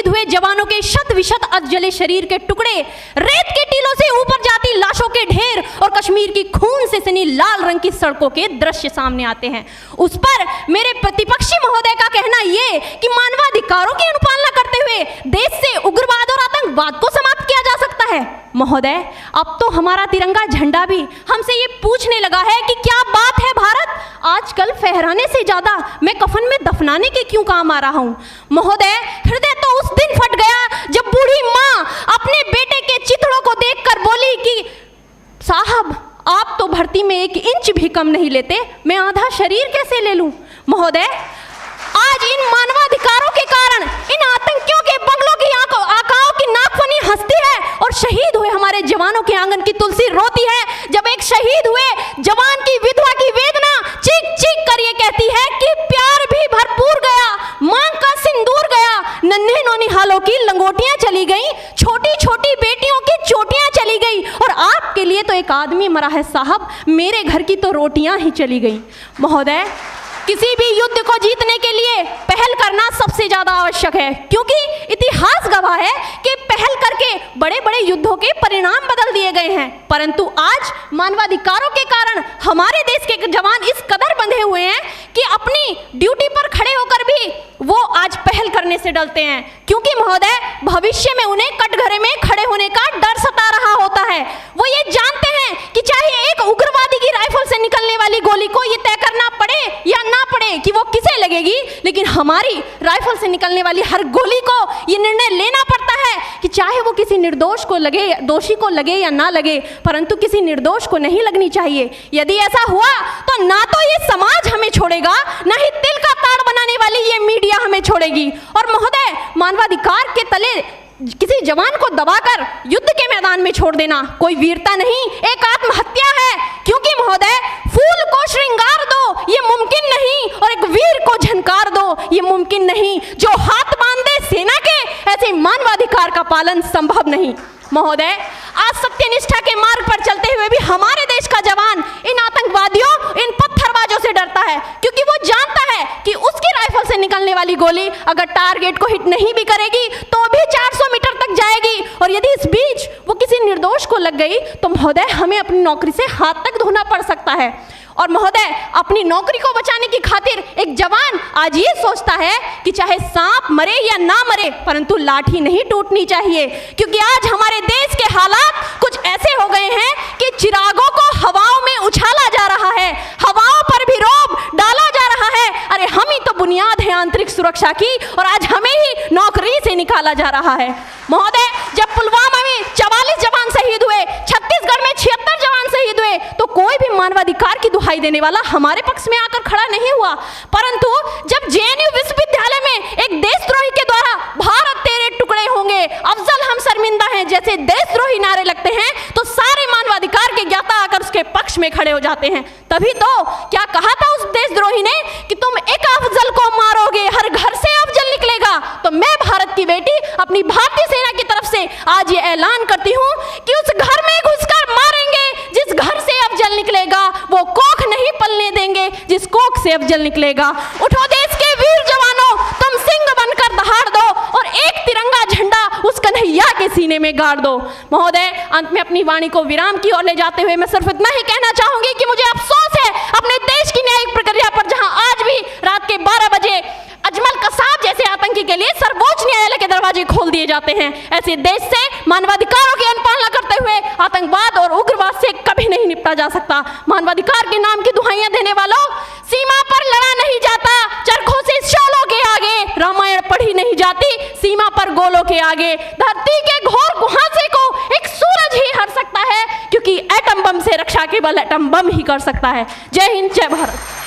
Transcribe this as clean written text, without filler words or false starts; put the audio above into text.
शहीद हुए जवानों के शत विशत अधजले शरीर के टुकड़े, रेत के टीलों से ऊपर जाती लाशों के ढेर और कश्मीर की खून से सनी लाल रंग की सड़कों के दृश्य सामने आते हैं। उस पर मेरे प्रतिपक्षी महोदय का कहना ये कि मानवाधिकारों की अनुपालना करते हुए देश से उग्रवाद और आतंकवाद को समाप्त किया जा सकता है। महोदय, अब तो हमारा तिरंगा झंडा भी हमसे ये पूछने लगा है कि क्या बात है भारत, आजकल फहराने से ज्यादा मैं कफन में दफनाने के क्यों काम आ रहा हूं। महोदय, हृदय तो उस दिन फट गया जब बूढ़ी माँ अपने बेटे के चिथड़ों को देखकर बोली कि साहब, आप तो भर्ती में 1 इंच भी कम नहीं लेते, मैं आधा शरीर कैसे ले लूं। महोदय, आज इन मानवाधिकारों के कारण इन आतंकियों के बंगलों की आकाओं की नाकफनी हंसती है और शहीद हुए हमारे जवानों के आंगन की तुलसी रोती है। जब एक शहीद हुए जवान की विधवा की वेदना चीख चीख कर ये कहती है कि प्यार भी भरपूर गया, मांग का सिंदूर गया, नन्हे नौनिहालों की लंगोटियां चली गई, छोटी छोटी बेटियों की चोटियां चली गई और आपके लिए तो एक आदमी मरा है साहब, मेरे घर की तो रोटियां ही चली गई। महोदय, किसी भी युद्ध को जीतने के लिए पहल करना सबसे ज्यादा आवश्यक है, क्योंकि इतिहास गवाह है कि पहल करके बड़े बड़े युद्धों के परिणाम बदल दिए गए हैं। परंतु आज मानवाधिकारों के कारण हमारे देश के जवान इस कदर बंधे हुए हैं कि अपनी ड्यूटी पर खड़े होकर भी वो आज पहल करने से डरते हैं, क्योंकि महोदय भविष्य में उन्हें कटघरे में खड़े होने का डर सता रहा होता है। वो ये जानते हैं कि चाहे एक उग्रवादी की राइफल से निकलने वाली गोली को ये तय करना पड़े या ना पड़े कि वो किसे लगेगी, लेकिन हमारी राइफल से निकलने वाली हर गोली को ये निर्णय लेना पड़ता है कि चाहे वो किसी निर्दोष को लगे, दोषी को लगे या ना लगे, परंतु किसी निर्दोष को नहीं लगनी चाहिए। यदि ऐसा हुआ तो ना तो ये समाज हमें छोड़ेगा, ना ही तिल का ताड़ बनाने वाली ये मीडिया हमें छोड़ेगी। और महोदय, मानवाधिकार के तले किसी जवान को दबाकर युद्ध के मैदान में छोड़ देना कोई वीरता नहीं, एक आत्महत्या है। क्योंकि महोदय, फूल को श्रृंगार दो ये मुमकिन नहीं और एक वीर को झनकार दो ये मुमकिन नहीं। जो हाथ बांध दे सेना के, ऐसे मानवाधिकार का पालन संभव नहीं। महोदय, आज सत्यनिष्ठा के मार्ग पर चलते हुए भी हमारे देश का जवान इन आतंकवादियों, इन पत्थरबाजों से डरता है, क्योंकि वो जानता है कि उसकी राइफल से निकलने वाली गोली अगर टारगेट को हिट नहीं भी करेगी तो भी 400 मीटर तक जाएगी, और यदि इस बीच वो किसी निर्दोष को लग गई तो महोदय हमें अपनी नौकरी से हाथ तक धोना पड़ सकता है। और महोदय, अपनी नौकरी को बचाने की खातिर एक जवान आज ये सोचता है कि चाहे सांप मरे या ना मरे, परंतु लाठी नहीं टूटनी चाहिए, क्योंकि आज हमारे देश के हालात कुछ ऐसे हो गए हैं कि चिरागों को हवाओं में उछाला जा रहा है, हवाओं पर भी रोब डाला जा रहा है। अरे हम ही तो बुनियाद है आंतरिक सुरक्षा की, और आज हमें ही नौकरी से निकाला जा रहा है। महोदय, जब पुलवामा में 44 जवान शहीद हुए, छत्तीसगढ़ में 76 जवान शहीद हुए, तो कोई भी मानवाधिकार की दुहाई देने वाला हमारे पक्ष में आकर खड़ा नहीं हुआ। परंतु जब जेएनयू विश्वविद्यालय में एक देशद्रोही के द्वारा भारत तेरे टुकड़े होंगे, अफजल हम शर्मिंदा हैं जैसे देशद्रोही नारे लगते हैं, तो सारे मानवाधिकार के ज्ञाता आकर उसके पक्ष में खड़े हो जाते हैं। तभी तो क्या कहा था उस देशद्रोही ने कि तुम एक अफजल को मारोगे, हर घर से अफजल निकलेगा। तो मैं भारत की बेटी अपनी भारतीय सेना की तरफ से आज ये ऐलान करती हूँ कि उस घर में घुसकर मारेंगे जिस घर से अफजल निकलेगा, वो कोख नहीं पलने देंगे जिस कोख से अफजल निकलेगा। उठो देश के वीर जवानों, तुम सिंह बनकर दहाड़ दो और एक तिरंगा झंडा उस कन्हैया के सीने में गाड़ दो। महोदय, अंत में अपनी वाणी को विराम की ओर ले जाते हुए मैं सिर्फ इतना ही कहना चाहूंगी कि मुझे अफसोस है अपने देश की न्यायिक प्रक्रिया पर, जहां आज भी रात के 12 बजे अजमल कसाब जैसे आतंकी के लिए सर्वोच्च न्यायालय के दरवाजे खोल दिए जाते हैं। ऐसे देश से मानवाधिकारों की अनुपालना करते हुए आतंकवाद और उग्रवाद से कभी नहीं निपटा जा सकता। मानवाधिकार के नाम की दुहाइयां देने वालों, सीमा पर लड़ा नहीं जाता, चरखों से शोलों के आगे रामायण पढ़ी नहीं जाती, सीमा पर गोलों के आगे धरती के घोर कुहासे को एक सूरज ही हर सकता है, क्योंकि एटम बम से रक्षा केवल एटम बम ही कर सकता है। जय हिंद, जय भारत।